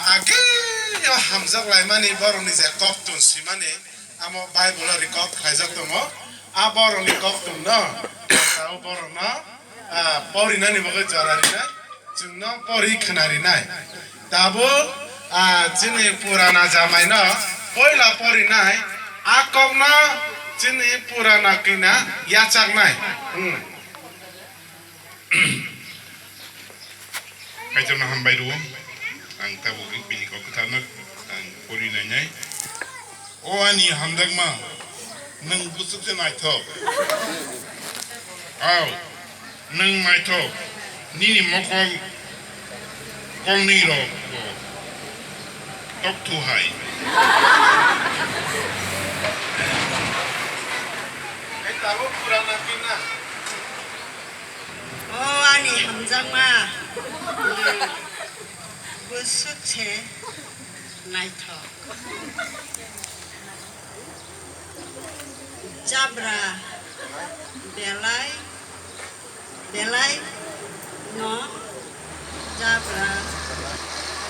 아그 함작라이 마니 버로니 제 껍돈 시마니 아모 바이블리 껍 가이작도모 아 버로니 껍돈 너 타오 버로나 아 버리나니 먹을 줄 알아리나 증너 버리 크나리나 다보 아 진이 पुराना जामाइना पहिला परिनाय आकबना 진이 पुराना किना याचाकनाय Kaitana hambai ruang ang tabu bili ko katanak ang puri nanyay o ani hamdag ma nang busuk sa naito aw nang naito nini mokol kong niro ko tok tu hai tahu पुराना किना 아니 함장마 부수체 나이터 잡라 벨라이 너 잡라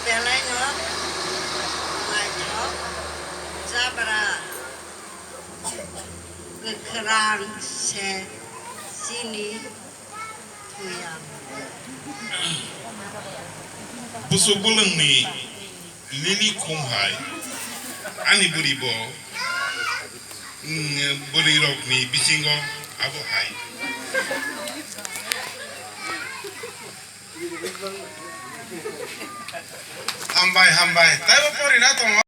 벨라이 너 나이터 잡라 그크랑 세 시니 busuk bulang ni lili kum hai ani buri bo buri rok ni bisingo abo hai hambai tahu puri na